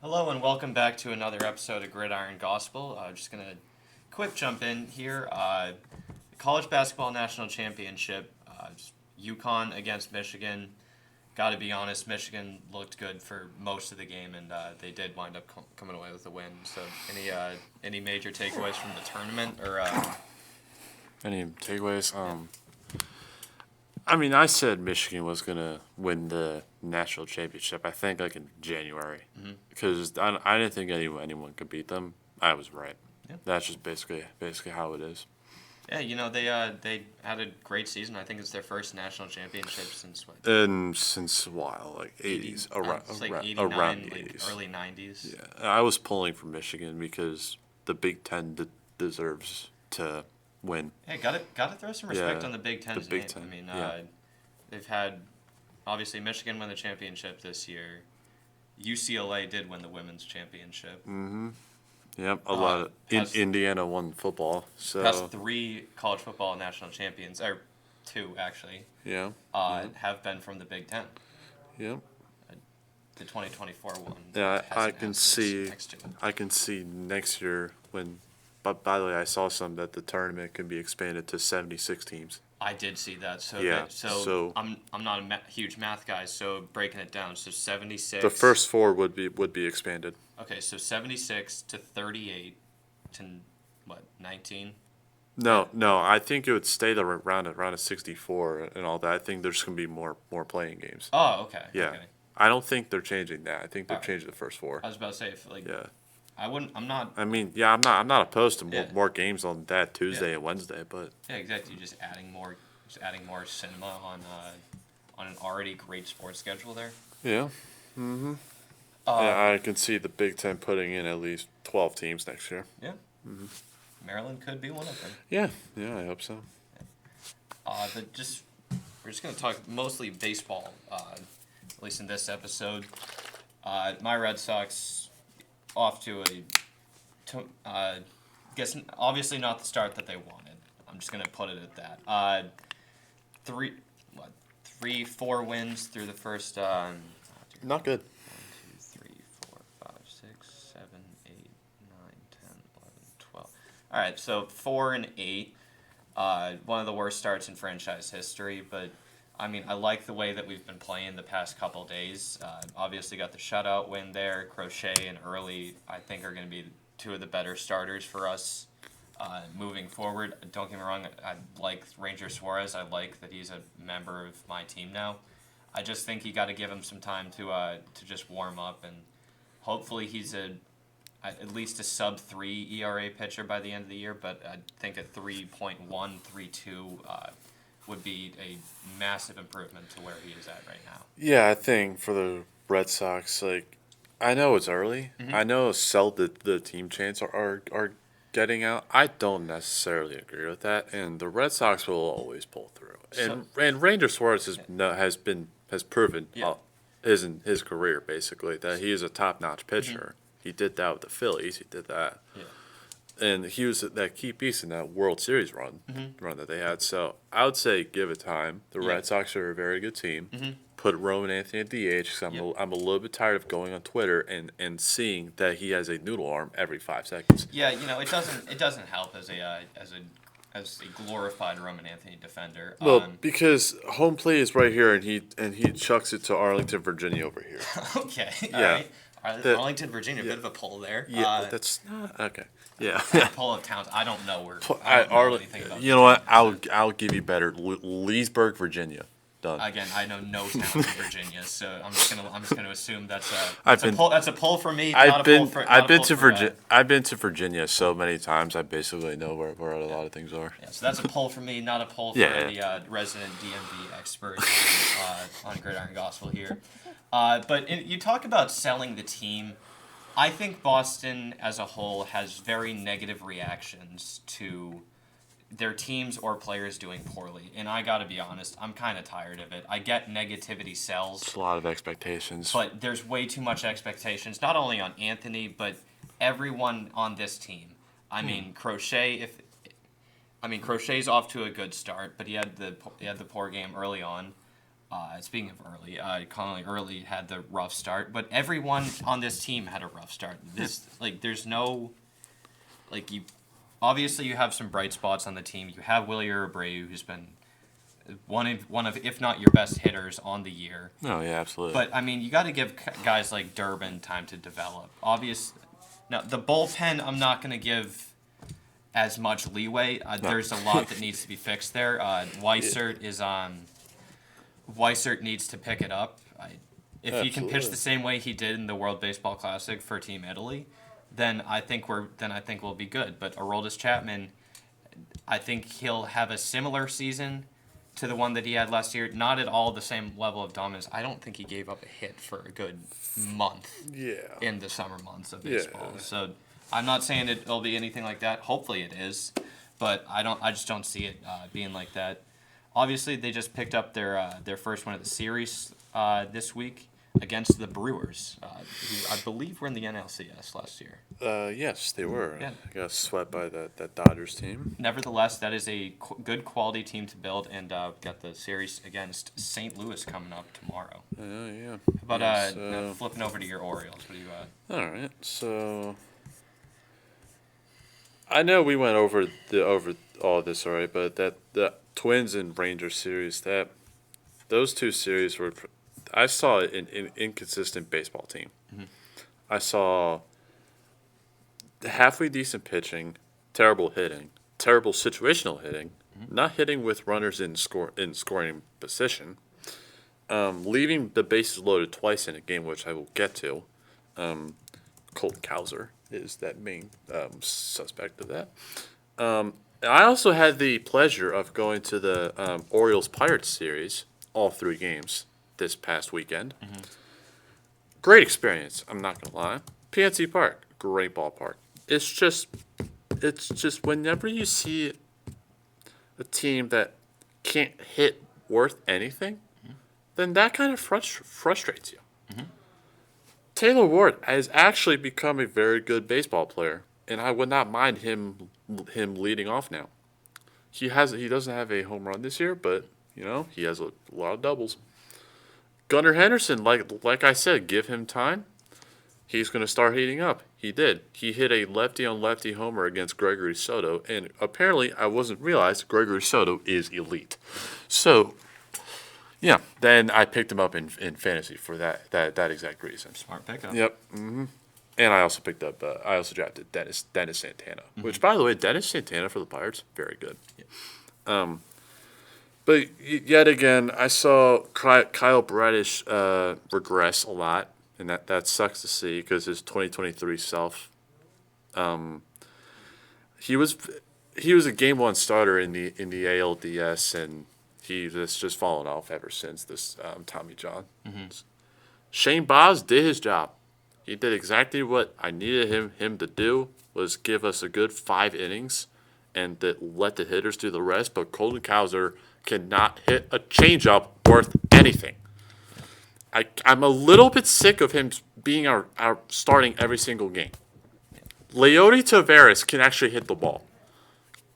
Hello and welcome back to another episode of Gridiron Gospel. Just going to quick jump in here. The College Basketball National Championship, UConn against Michigan. Got to be honest, Michigan looked good for most of the game, and they did wind up coming away with a win. So any major takeaways from the tournament? Any takeaways? I said Michigan was gonna win the national championship. I think like in January, because I didn't think anyone could beat them. I was right. Yeah. That's just basically how it is. Yeah, they had a great season. I think it's their first national championship since what? And since a while, like 80s, It's like 89, around the like 80s. early 90s. Yeah, I was pulling for Michigan because the Big Ten deserves to win. Hey, gotta throw some respect Yeah, on the Big Ten's the Big name. Ten, I mean, yeah. they've had obviously Michigan win the championship this year. UCLA did win the women's championship. Yep, a lot of has- Indiana won football, so Past three college football national champions, or two actually, yeah, have been from the Big Ten. yep. The 2024 one. Yeah, I hasn't can had six see. next to it. I can see next year when. But by the way, I saw some that the tournament can be expanded to 76 teams. I did see that. So Yeah, so so- I'm not a huge math guy. So breaking it down, so 76. The first four would be expanded. Okay, so 76 to 38 to what 19. No, I think it would stay there around a 64 and all that. I think there's gonna be more playing games. Oh, okay. Yeah, Okay. I don't think they're changing that. I think they're Alright. changing the first four. I was about to say if like Yeah, I wouldn't. I'm not. I mean, yeah, I'm not opposed to Yeah. more games on that Tuesday and Wednesday, but Yeah, exactly. You're just adding more cinema on an already great sports schedule there. yeah. Yeah, I can see the Big Ten putting in at least 12 teams next year. Yeah. Maryland could be one of them. Yeah, I hope so. But we're just gonna talk mostly baseball, at least in this episode. My Red Sox off to guess obviously not the start that they wanted. I'm just gonna put it at that. 4 wins through the first. Not good. 1, 2, 3, 4, 5, 6, 7, 8, 9, 10, 11, 12. All right, so 4 and 8. One of the worst starts in franchise history, but I mean, I like the way that we've been playing the past couple days. Obviously, got the shutout win there. Crochet and Early, I think, are going to be two of the better starters for us moving forward. Don't get me wrong, I like Ranger Suarez. I like that he's a member of my team now. I just think you got to give him some time to just warm up, and hopefully he's at least a sub-3 ERA pitcher by the end of the year. But I think a 3.132 would be a massive improvement to where he is at right now. Yeah, I think for the Red Sox, like, I know it's early. I know the team chants are getting out. I don't necessarily agree with that, and the Red Sox will always pull through. And Ranger Suarez has proven Yeah. in his career basically that he is a top-notch pitcher. He did that with the Phillies. He did that. Yeah. And he was that key piece in that World Series run that they had. So I would say give it time. The Yeah. Red Sox are a very good team. Put Roman Anthony at DH because I'm a little bit tired of going on Twitter and seeing that he has a noodle arm every 5 seconds. Yeah, it doesn't help as a glorified Roman Anthony defender. Well, because home plate is right here, and he chucks it to Arlington, Virginia over here. Okay. Yeah. All right. The- Arlington, Virginia, a bit of a pull there. Yeah, that's not okay. Yeah. Pull of towns. I don't know where. I, I don't know Arli- anything about you know what? Virginia, I'll give you better. Leesburg, Virginia. Done. Again, I know no towns in Virginia, so I'm just gonna assume that's I've a been- pull. That's a pull for me. I've not been a pull for, I've not a been pull to for, Virginia. I've been to Virginia so many times. I basically know where a lot of things are. Yeah, so that's a pull for me, not a pull for Yeah. the resident DMV expert on Gridiron Gospel here. But you talk about selling the team. I think Boston as a whole has very negative reactions to their teams or players doing poorly. And I got to be honest, I'm kind of tired of it. I get negativity sells, It's a lot of expectations. but there's way too much expectations, not only on Anthony, but everyone on this team. I mean, Crochet's off to a good start, but he had the poor game early on. Speaking of early, Connolly early had the rough start, but everyone on this team had a rough start. There's no, you, obviously you have some bright spots on the team. You have Willie Abreu, who's been one of, if not your best hitters on the year. No, yeah, absolutely. But I mean, you got to give guys like Durbin time to develop. Now the bullpen, I'm not going to give as much leeway. No. There's a lot that needs to be fixed there. Weissert is on. Weissert needs to pick it up. If he can pitch the same way he did in the World Baseball Classic for Team Italy, then I think we'll be good. But Aroldis Chapman, I think he'll have a similar season to the one that he had last year. Not at all the same level of dominance. I don't think he gave up a hit for a good month. In the summer months of baseball. Yeah. So I'm not saying it'll be anything like that. Hopefully it is, but I just don't see it being like that. Obviously, they just picked up their first win of the series this week against the Brewers, who I believe were in the NLCS last year. Yes, they were. Yeah. Got swept by that Dodgers team. Nevertheless, that is a good quality team to build, and got the series against St. Louis coming up tomorrow. Yeah. But Yes, flipping over to your Orioles, what do you got? All right, so I know we went over all this already, but the Twins and Rangers series, those two series were, I saw an inconsistent baseball team. Mm-hmm. I saw halfway decent pitching, terrible hitting, terrible situational hitting, not hitting with runners in scoring position, leaving the bases loaded twice in a game, which I will get to. Colton Cowser is that main suspect of that. I also had the pleasure of going to the Orioles-Pirates series, all 3 games, this past weekend. Mm-hmm. Great experience, I'm not going to lie. PNC Park, great ballpark. It's just whenever you see a team that can't hit worth anything, then that kind of frustrates you. Mm-hmm. Taylor Ward has actually become a very good baseball player, and I would not mind him leading off now. He doesn't have a home run this year, but he has a lot of doubles. Gunnar Henderson, like I said, give him time. He's going to start heating up. He did. He hit a lefty-on-lefty homer against Gregory Soto, and apparently I wasn't realized Gregory Soto is elite. So, yeah, then I picked him up in fantasy for that exact reason. Smart pickup. Yep. Mm-hmm. And I also I also drafted Dennis Santana, which, by the way, Dennis Santana for the Pirates, very good. Yeah. But yet again, I saw Kyle Bradish regress a lot, and that sucks to see because his 2023 self, he was a game 1 starter in the ALDS, and he has just fallen off ever since this Tommy John. Mm-hmm. Shane Baz did his job. He did exactly what I needed him to do, was give us a good 5 innings and let the hitters do the rest. But Colton Cowser cannot hit a changeup worth anything. I'm a little bit sick of him being our starting every single game. Leody Taveras can actually hit the ball.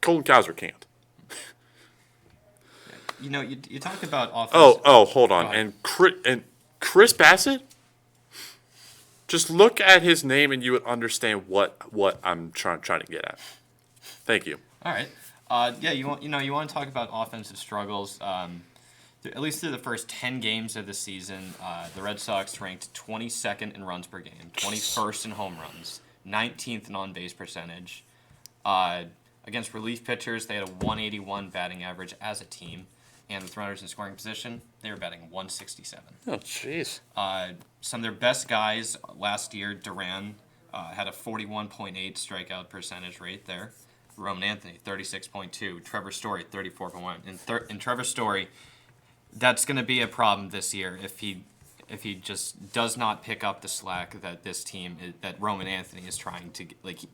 Colton Cowser can't. You talked about offense. Oh, hold on. And Chris Bassett? Just look at his name and you would understand what I'm trying to get at. Thank you. All right. You want to talk about offensive struggles. At least through the first 10 games of the season, the Red Sox ranked 22nd in runs per game, 21st in home runs, 19th in on-base percentage. Against relief pitchers, they had a 181 batting average as a team. And with runners in scoring position, they were batting 167. Oh, jeez. Some of their best guys last year, Duran, had a 41.8 strikeout percentage rate there. Roman Anthony, 36.2. Trevor Story, 34.1. And Trevor Story, that's going to be a problem this year if he just does not pick up the slack that this team that Roman Anthony is trying to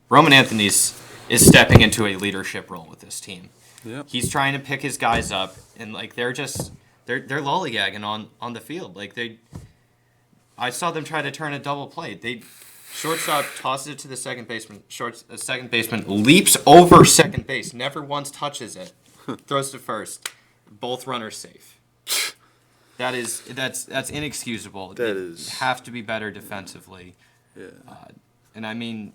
Roman Anthony is stepping into a leadership role with this team. Yep. He's trying to pick his guys up, and they're lollygagging on the field. I saw them try to turn a double play. Shortstop tosses it to the second baseman. Second baseman leaps over second base, never once touches it, throws to first. Both runners safe. That's inexcusable. Have to be better defensively. Yeah. And I mean,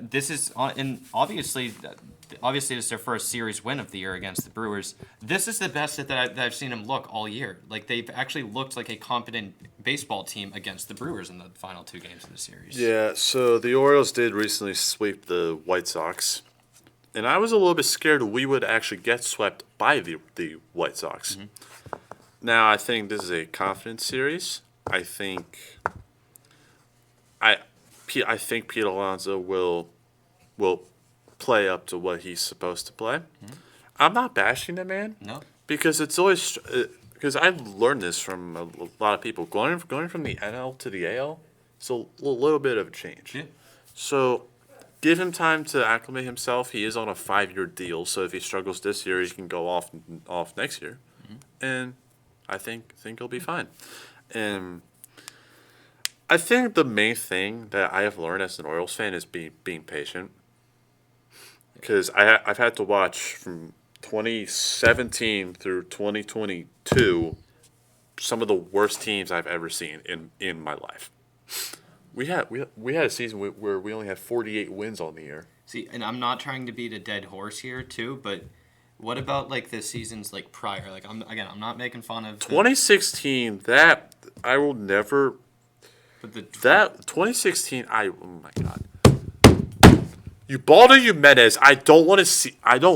this is and obviously it's their first series win of the year against the Brewers. This is the best that I've seen them look all year. Like they've actually looked like a competent baseball team against the Brewers in the final 2 games of the series. Yeah, so the Orioles did recently sweep the White Sox. And I was a little bit scared we would actually get swept by the White Sox. Mm-hmm. Now, I think this is a confidence series. I think Pete Alonso will play up to what he's supposed to play. Mm-hmm. I'm not bashing the man. No. Because it's always because I've learned this from a lot of people. Going from the NL to the AL, it's a little bit of a change. Yeah. So give him time to acclimate himself. He is on a 5-year deal, so if he struggles this year, he can go off next year, and I think he'll be fine. And I think the main thing that I have learned as an Orioles fan is being patient, because I've had to watch from 2017 through 2022 some of the worst teams I've ever seen in my life. We had a season where we only had 48 wins on the year. See, and I'm not trying to beat a dead horse here too, but what about like the seasons like prior? Like I'm not making fun of 2016. That I will never. But that 2016, oh my God. Ubaldo Jimenez, I don't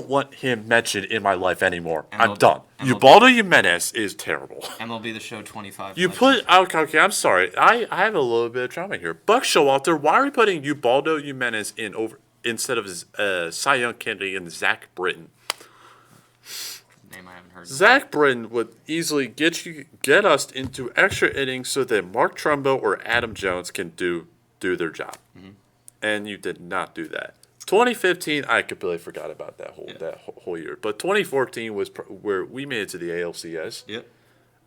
want him mentioned in my life anymore. I'm done. Ubaldo Jimenez is terrible. MLB The Show 25. Okay, I'm sorry. I have a little bit of trauma here. Buck Showalter, why are we putting Ubaldo Jimenez in over instead of Cy Young candidate and Zach Britton? Name I haven't heard. Zach Britton would easily get us into extra innings so that Mark Trumbo or Adam Jones can do their job. Mm-hmm. And you did not do that. 2015, I completely forgot about that whole year. But 2014 was where we made it to the ALCS. Yep.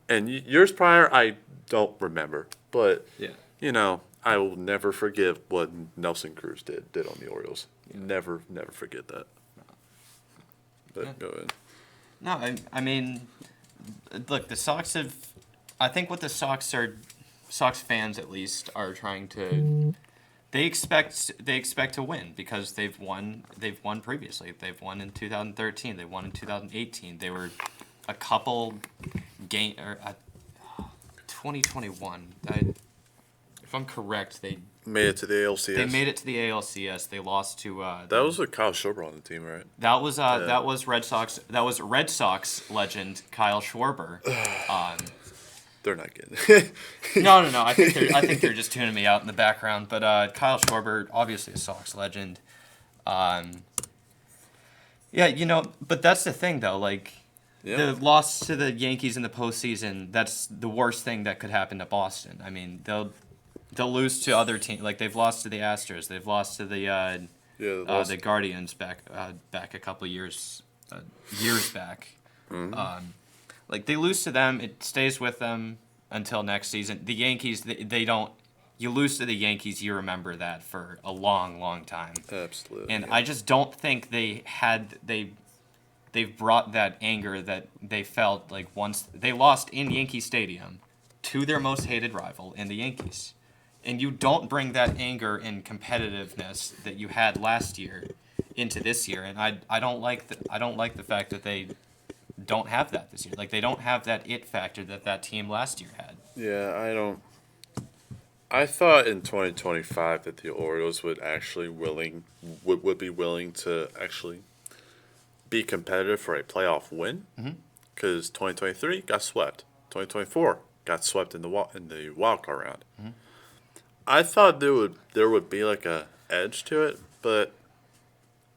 And years prior, I don't remember. But, I will never forget what Nelson Cruz did on the Orioles. Yeah. Never forget that. But go ahead. No, I mean, look, the Sox have... I think what the Sox fans at least are trying to... They expect to win because they've won previously. They've won in 2013. They won in 2018. They were a couple 2021. If I'm correct, they made it to the ALCS. They made it to the ALCS. They lost to that was with Kyle Schwarber on the team, right? That was Red Sox. That was Red Sox legend Kyle Schwarber. They're not getting No. I think they're just tuning me out in the background. But Kyle Schwarber, obviously a Sox legend. But that's the thing though. Like the loss to the Yankees in the postseason, that's the worst thing that could happen to Boston. I mean, they'll lose to other teams. Like they've lost to the Astros. They've lost to the Guardians back a couple of years back. Mm-hmm. Like, they lose to them, it stays with them until next season. The Yankees, they don't... You lose to the Yankees, you remember that for a long, long time. Absolutely. And I just don't think they've brought that anger that they felt like once... They lost in Yankee Stadium to their most hated rival in the Yankees. And you don't bring that anger and competitiveness that you had last year into this year. And I don't like the fact that they... don't have that this year. Like, they don't have that it factor that team last year had. Yeah, I don't. I thought in 2025 that the Orioles would actually would be willing to actually be competitive for a playoff win. Because 2023 got swept. 2024 got swept in the wild card round. Mm-hmm. I thought there would be like a edge to it, but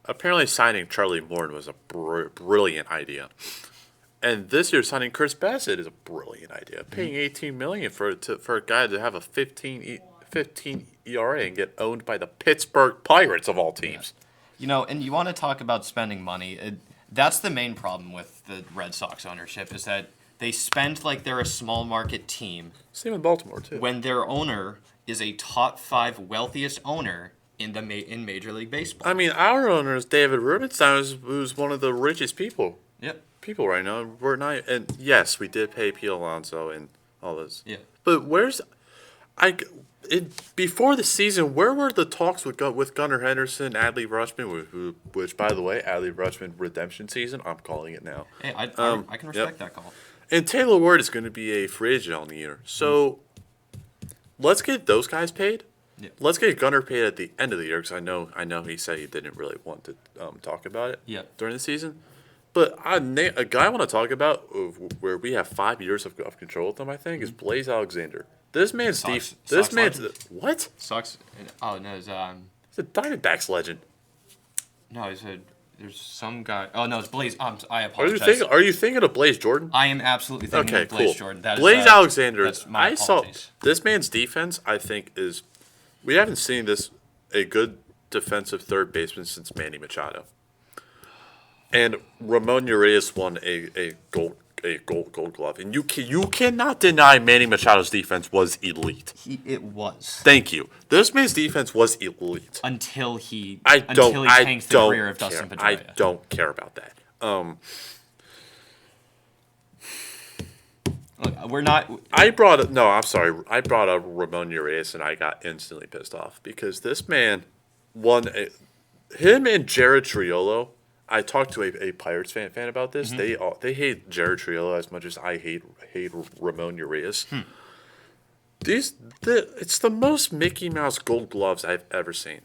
apparently signing Charlie Morton was a brilliant idea. And this year signing Chris Bassett is a brilliant idea. Paying $18 million for a guy to have a 15 ERA and get owned by the Pittsburgh Pirates of all teams. Yeah. And you want to talk about spending money. That's the main problem with the Red Sox ownership is that they spend like they're a small market team. Same in Baltimore too. When their owner is a top 5 wealthiest owner in Major League Baseball. I mean, our owner is David Rubenstein, who's one of the richest people. Yep. people right now. We're not, and yes, we did pay Pete Alonso and all this. Yeah. But I before the season? Where were the talks with Gunnar Henderson, Adley Rutschman, which by the way, Adley Rutschman redemption season. I'm calling it now. Hey, I can respect that call. And Taylor Ward is going to be a free agent on the year, so let's get those guys paid. Yeah. Let's get Gunnar paid at the end of the year because I know he said he didn't really want to talk about it during the season. But a guy I want to talk about where we have 5 years of control with him, I think, is Blaze Alexander. This man's what? Sox. Oh no, He's a Diamondbacks legend. no, there's some guy. Oh no, it's Blaze. I apologize. Are you thinking of Blaze Jordan? I am absolutely thinking of Blaze Jordan. That is, Blaze Alexander. That's my apologies. This man's defense. I think is we haven't seen a good defensive third baseman since Manny Machado. And Ramon Urias won a gold glove, and you cannot deny Manny Machado's defense was elite. It was. Thank you. This man's defense was elite Until he tanked the career of Dustin Pedroia. I don't care about that. Look, we're not. I brought up Ramon Urias, and I got instantly pissed off because this man him and Jared Triolo. I talked to a Pirates fan about this. Mm-hmm. They hate Jared Triolo as much as I hate Ramon Urias. It's the most Mickey Mouse Gold Gloves I've ever seen,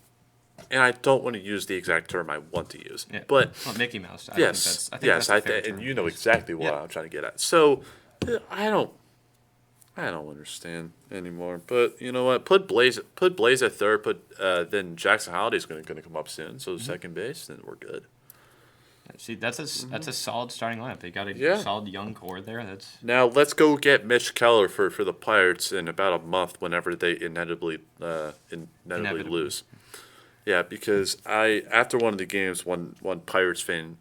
and I don't want to use the exact term I want to use. Yeah. But Mickey Mouse. I yes, think that's a fair and term. you know exactly what I'm trying to get at. So I don't understand anymore. But you know what? Put Blaze at third. Then Jackson Holliday's going to come up soon. So second base, then we're good. See, that's a solid starting lineup. They got a solid young core there. Now let's go get Mitch Keller for the Pirates in about a month whenever they inevitably lose. Yeah, because after one of the games, one Pirates fan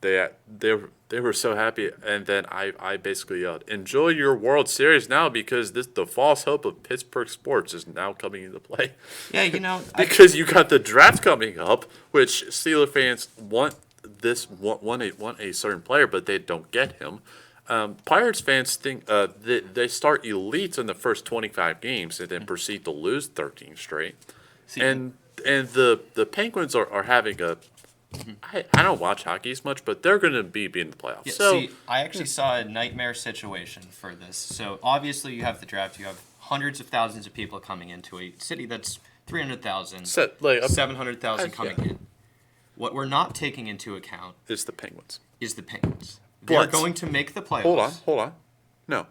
they were so happy, and then I basically yelled, "Enjoy your World Series now because the false hope of Pittsburgh sports is now coming into play." Yeah, because you got the draft coming up, which Steeler fans want a certain player, but they don't get him. Pirates fans think they start elites in the first 25 games and then proceed to lose 13 straight. And the Penguins are having a. I don't watch hockey as much, but they're going to be in the playoffs. Yeah, so I actually saw a nightmare situation for this. So obviously you have the draft. You have hundreds of thousands of people coming into a city that's 300,000, 700,000 coming in. What we're not taking into account is the Penguins. They're going to make the playoffs. Hold on. No.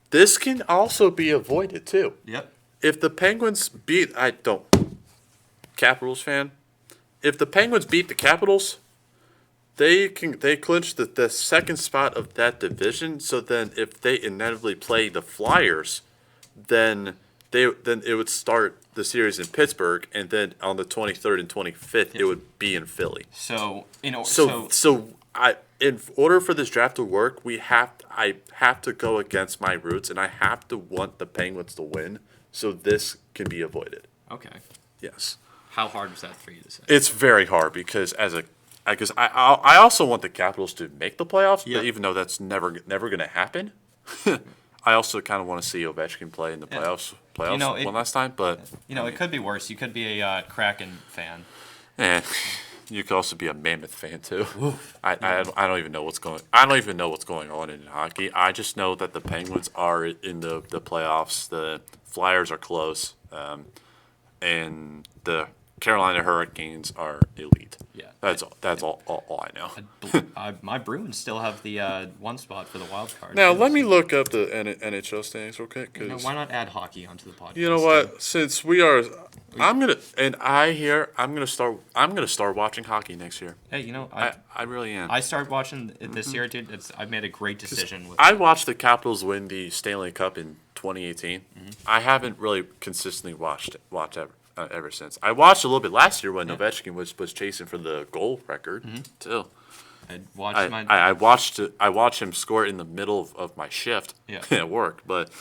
This can also be avoided, too. Yep. If the Penguins beat... Capitals fan. If the Penguins beat the Capitals, they clinch the second spot of that division. So then if they inevitably play the Flyers, then it would start the series in Pittsburgh, and then on the 23rd and 25th, it would be in Philly. So in order for this draft to work, I have to go against my roots, and I have to want the Penguins to win, so this can be avoided. Okay. Yes. How hard was that for you to say? It's very hard because I also want the Capitals to make the playoffs, but even though that's never going to happen. I also kind of want to see Ovechkin play in the playoffs one last time, but it could be worse. You could be a Kraken fan. You could also be a Mammoth fan too. I don't even know what's going. I don't even know what's going on in hockey. I just know that the Penguins are in the playoffs. The Flyers are close, and the Carolina Hurricanes are elite. Yeah, that's all I know. My Bruins still have the one spot for the wild card. Now let me look up the NHL standings real quick. Why not add hockey onto the podcast? You know what? Since we are, I'm gonna start watching hockey next year. Hey, I really am. I started watching it this year, dude. I've made a great decision. I watched the Capitals win the Stanley Cup in 2018. I haven't really consistently watched ever since. I watched a little bit last year when Ovechkin was chasing for the goal record too. I watched him score in the middle of my shift at work, but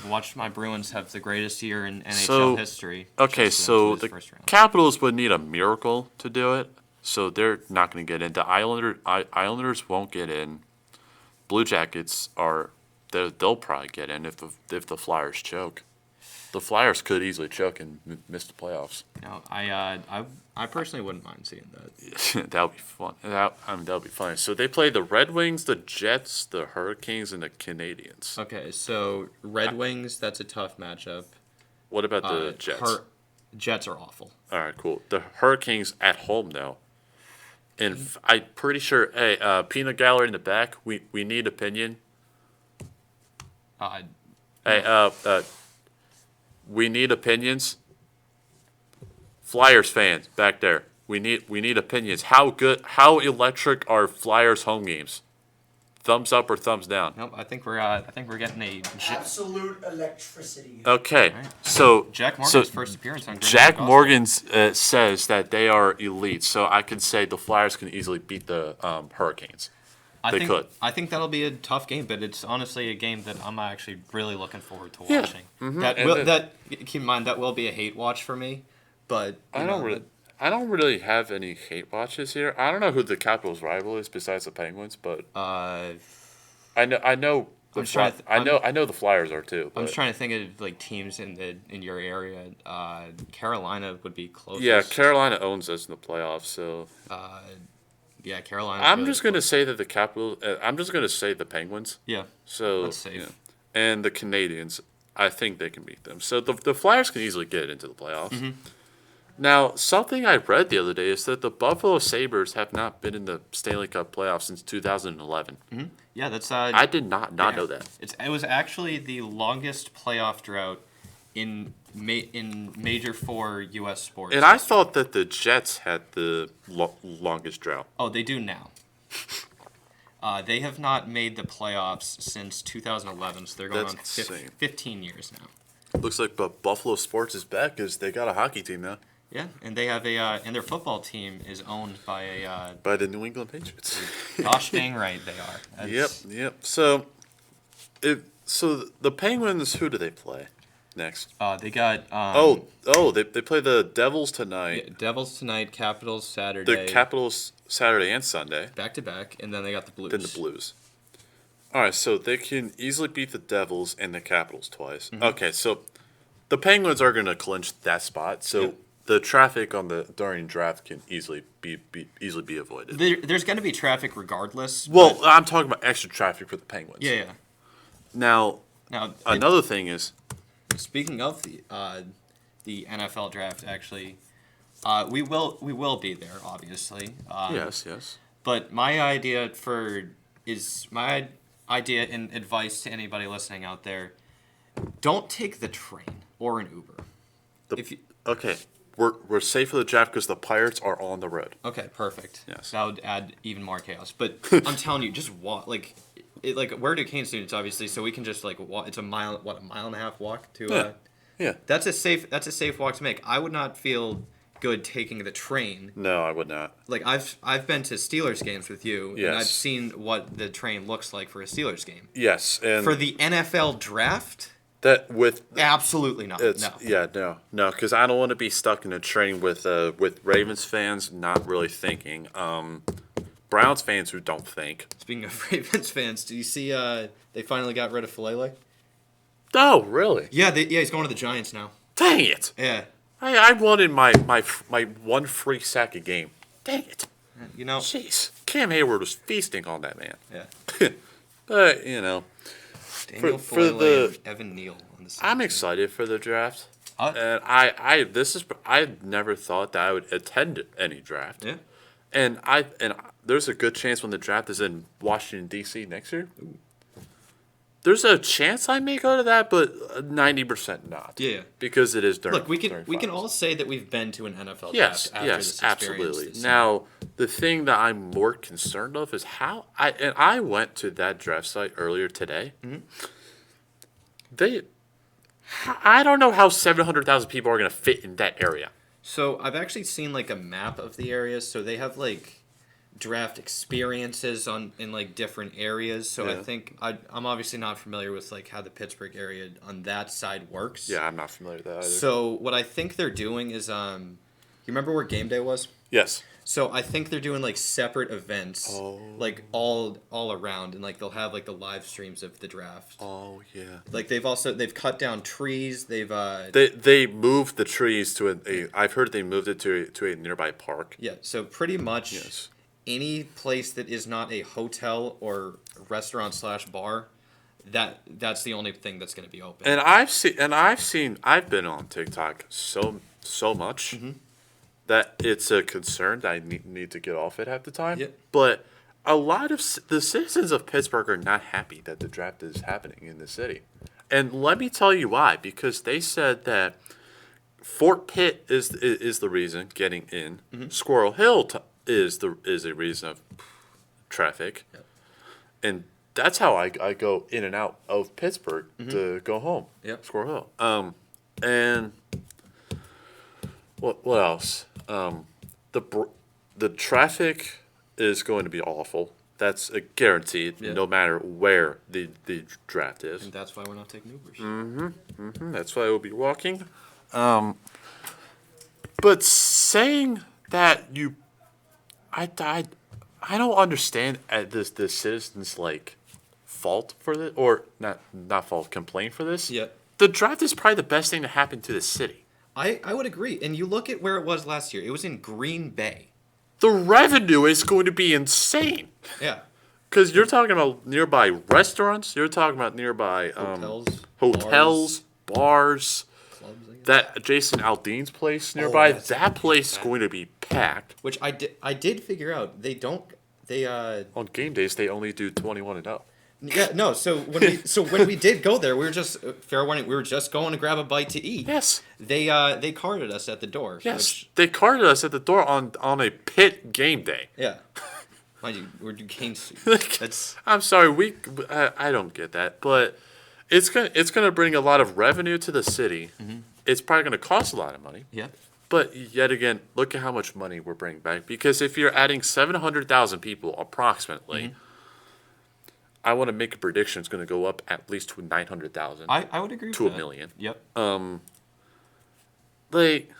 watched my Bruins have the greatest year in NHL history. Okay, so the Capitals would need a miracle to do it. so they're not going to get in. The Islanders won't get in. Blue Jackets they'll probably get in if the Flyers choke. The Flyers could easily choke and miss the playoffs. I personally wouldn't mind seeing that. That would be fun. That would be fun. So they play the Red Wings, the Jets, the Hurricanes, and the Canadiens. Okay, so Red Wings, that's a tough matchup. What about the Jets? Jets are awful. All right, cool. The Hurricanes at home though, and I'm pretty sure. Hey, peanut gallery in the back. We need opinion. Hey, we need opinions. Flyers fans back there. We need opinions. How electric are Flyers home games? Thumbs up or thumbs down? Nope, I think we're getting a absolute electricity. Okay, right. so Jack Morgan's first appearance on Gridiron Jack Gospel. Morgan says that they are elite, so I could say the Flyers can easily beat the Hurricanes. They could. I think that'll be a tough game, but it's honestly a game that I'm actually really looking forward to Yeah. watching. Mm-hmm. Keep in mind that will be a hate watch for me, but I don't really have any hate watches here. I don't know who the Capitals' rival is besides the Penguins, but I know the Flyers are too. I'm just trying to think of like teams in your area. Carolina would be closest. Yeah, Carolina owns us in the playoffs, so yeah, Carolina. I'm just gonna say that the Capitals. I'm just gonna say the Penguins. Yeah, So that's safe. yeah. And the Canadians, I think they can beat them. So the Flyers can easily get into the playoffs. Mm-hmm. Now, something I read the other day is that the Buffalo Sabres have not been in the Stanley Cup playoffs since 2011. Mm-hmm. Yeah, that's. I did not know that. It was actually the longest playoff drought in major four U.S. sports. And I thought that the Jets had the longest drought. Oh, they do now. They have not made the playoffs since 2011, so they're going That's on insane. 15 years now. Looks like Buffalo Sports is back because they got a hockey team now. Yeah, and they have and their football team is owned by a. By the New England Patriots. Gosh dang right they are. Yep. So the Penguins, who do they play next? They got. They play the Devils tonight. Yeah, Devils tonight, Capitals Saturday. The Capitals Saturday and Sunday. Back to back, and then they got the Blues. Then the Blues. All right, so they can easily beat the Devils and the Capitals twice. Mm-hmm. Okay, so the Penguins are going to clinch that spot. So Yep. the traffic during draft can easily be avoided. There's going to be traffic regardless. Well, I'm talking about extra traffic for the Penguins. Yeah. Now, another thing is, speaking of the NFL draft, actually, we will be there, obviously. yes. But my idea and advice to anybody listening out there: don't take the train or an Uber. Okay, we're safe for the draft because the Pirates are on the road. Okay, perfect. Yes. That would add even more chaos. But I'm telling you, just walk. We're Duquesne students, obviously, so we can just walk. It's a mile and a half walk to. Yeah. That's a safe walk to make. I would not feel good taking the train. No, I would not. I've been to Steelers games with you, Yes. and I've seen what the train looks like for a Steelers game. Yes, and For the NFL draft, absolutely not. No, because I don't want to be stuck in a train with Ravens fans not really thinking, Browns fans who don't think. Speaking of Ravens fans, do you see they finally got rid of Falele? Oh, really? Yeah, he's going to the Giants now. Dang it! Yeah. I wanted my one free sack a game. Dang it! Jeez, Cam Hayward was feasting on that man. Yeah. But Daniel for Falele and Evan Neal on the same I'm team. excited for the draft. And I never thought that I would attend any draft. Yeah. And there's a good chance when the draft is in Washington D.C. next year. Ooh. There's a chance I may go to that, but 90% not. Yeah. Because it is during. Look, we can finals. all say that we've been to an NFL Yes, draft after yes, this experience absolutely. this Now, the thing that I'm more concerned of is how I went to that draft site earlier today. Mm-hmm. I don't know how 700,000 people are going to fit in that area. So I've actually seen a map of the area. So they have draft experiences in different areas. So Yeah. I think I'm obviously not familiar with how the Pittsburgh area on that side works. Yeah, I'm not familiar with that either. So what I think they're doing is you remember where game day was? Yes. So I think they're doing like separate events, Oh. like all around, and like they'll have like the live streams of the draft. Oh yeah. Like they've cut down trees. They moved the trees to a I've heard they moved it to a nearby park. Yeah. So pretty much Yes. any place that is not a hotel or restaurant slash bar, that's the only thing that's going to be open. And I've been on TikTok so much that it's a concern that I need to get off it half the time. Yep. But a lot of the citizens of Pittsburgh are not happy that the draft is happening in the city. And let me tell you why. Because they said that Fort Pitt is the reason getting in. Squirrel Hill is a reason of traffic. Yep. And that's how I go in and out of Pittsburgh to go home. Yep. Squirrel Hill. And what else? The traffic is going to be awful. That's a guaranteed, Yeah. no matter where the draft is. And that's why we're not taking Ubers. That's why I will be walking. But saying that I don't understand the citizens like fault for this, or not fault, complaint for this. Yeah. The draft is probably the best thing to happen to the city. I would agree. And you look at where it was last year. It was in Green Bay. The revenue is going to be insane. Yeah. Because you're talking about nearby restaurants. You're talking about nearby hotels, bars. Clubs, I guess. That Jason Aldean's place nearby. that's That place is going to be packed. Which I did figure out. On game days, they only do 21 and up. Yeah, no. So when we did go there, we were just fair warning. We were just going to grab a bite to eat. Yes. They carded us at the door. Yes. They carded us at the door on a Pitt game day. Yeah. Mind you, we're doing games. That's I'm sorry, I don't get that, but it's gonna bring a lot of revenue to the city. It's probably gonna cost a lot of money. yeah. But yet again, look at how much money we're bringing back. Because if you're adding 700,000 people approximately, I want to make a prediction it's going to go up at least to 900,000 I would agree to with a that. million. Yep. Like,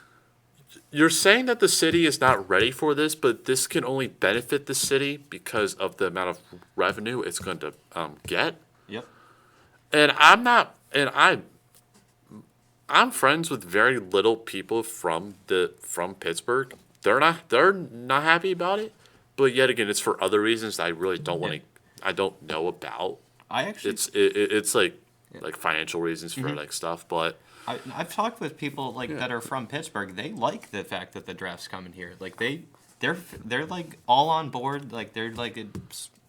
you're saying that the city is not ready for this, but this can only benefit the city because of the amount of revenue it's going to get. Yep. And I'm friends with very little people from Pittsburgh. They're not happy about it, but yet again, it's for other reasons that I really don't want to. I don't know about. I actually It's like financial reasons for like stuff, but I've talked with people that are from Pittsburgh. They like the fact that the draft's coming here. Like they're like all on board. Like they're like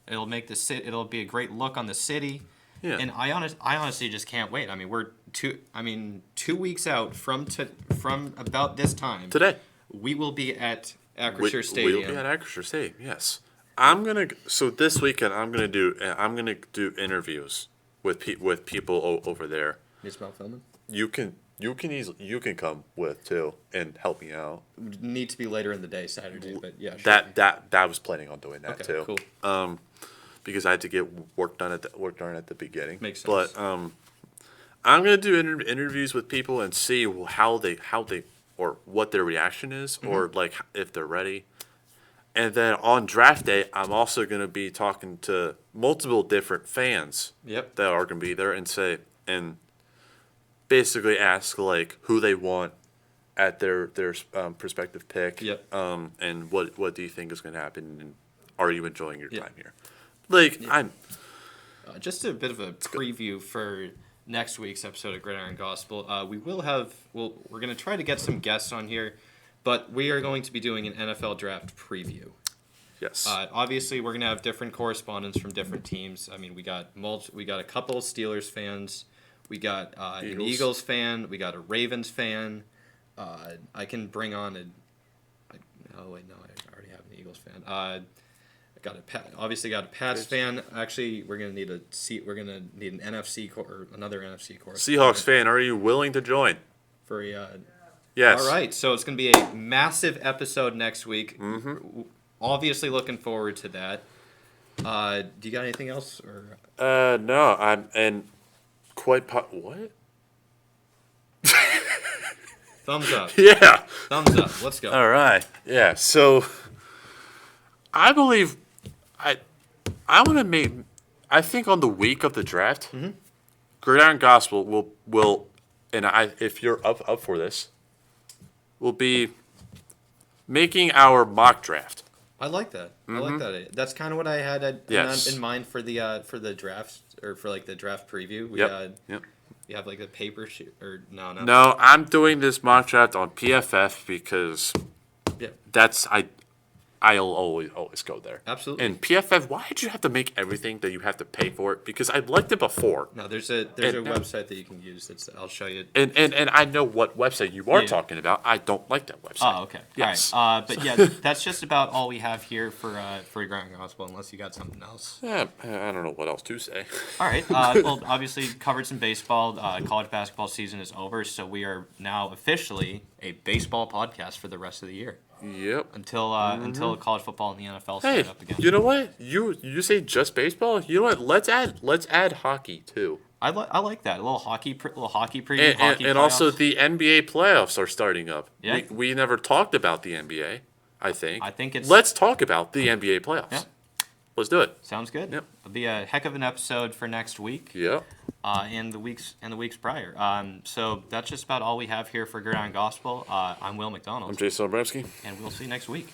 it'll make it'll be a great look on the city. Yeah. And I honestly just can't wait. I mean, we're 2 weeks out from about this time. today We will be at Acrisure Stadium. we'll be at Acrisure Stadium. Yes, so this weekend I'm gonna do interviews with people over there. Need some help filming? You can come with too and help me out. Need to be later in the day, Saturday, but yeah. Sure. That I was planning on doing that Okay, too. cool. Because I had to get work done at the beginning. Makes sense. But I'm gonna do interviews with people and see how they or what their reaction is, or like if they're ready. And then on draft day, I'm also gonna be talking to multiple different fans. Yep. That are gonna be there and basically ask like who they want at their prospective pick. Yep. And what do you think is gonna happen, and are you enjoying your time here? Like I'm. Just a bit of a preview for next week's episode of Gridiron Gospel. We're going to try to get some guests on here, but we are going to be doing an NFL draft preview. Yes. Obviously, we're going to have different correspondents from different teams. I mean, we got a couple of Steelers fans, we got an Eagles fan, we got a Ravens fan. I can bring on I already have an Eagles fan. Obviously got a Pats fan. Actually, we're gonna need an NFC or another NFC course. Seahawks fan, are you willing to join? For Yes. All right, so it's gonna be a massive episode next week. Obviously, looking forward to that. Do you got anything else? Or No, I'm and quite what? Thumbs up. Yeah. Thumbs up. Let's go. All right. Yeah. So I believe I want to make. I think on the week of the draft, Gridiron Gospel will, and if you're up for this, will be making our mock draft. I like that. I like that. That's kind of what I had in mind for the draft or for like the draft preview. We had you have like a paper sheet or no. No, I'm doing this mock draft on PFF because that's I'll always go there. Absolutely. And PFF, why did you have to make everything that you have to pay for it? Because I liked it before. No, there's a website that you can use. I'll show you. And I know what website you are talking about. I don't like that website. Oh, okay. Yes. All right. But yeah, that's just about all we have here for Gridiron Gospel, unless you got something else. Yeah, I don't know what else to say. All right. Well, obviously covered some baseball. College basketball season is over, so we are now officially a baseball podcast for the rest of the year. Yep. Until college football and the NFL start up again. You know what? You say just baseball? You know what? Let's add hockey too. I like that. A little hockey preview. And also the NBA playoffs are starting up. Yeah. We never talked about the NBA, I think. Let's talk about the NBA playoffs. Yeah. Let's do it. Sounds good. Yep. It'll be a heck of an episode for next week. Yep. And the weeks prior. So that's just about all we have here for Gridiron Gospel. I'm Will McDonald. I'm Jason Obremski. And we'll see you next week.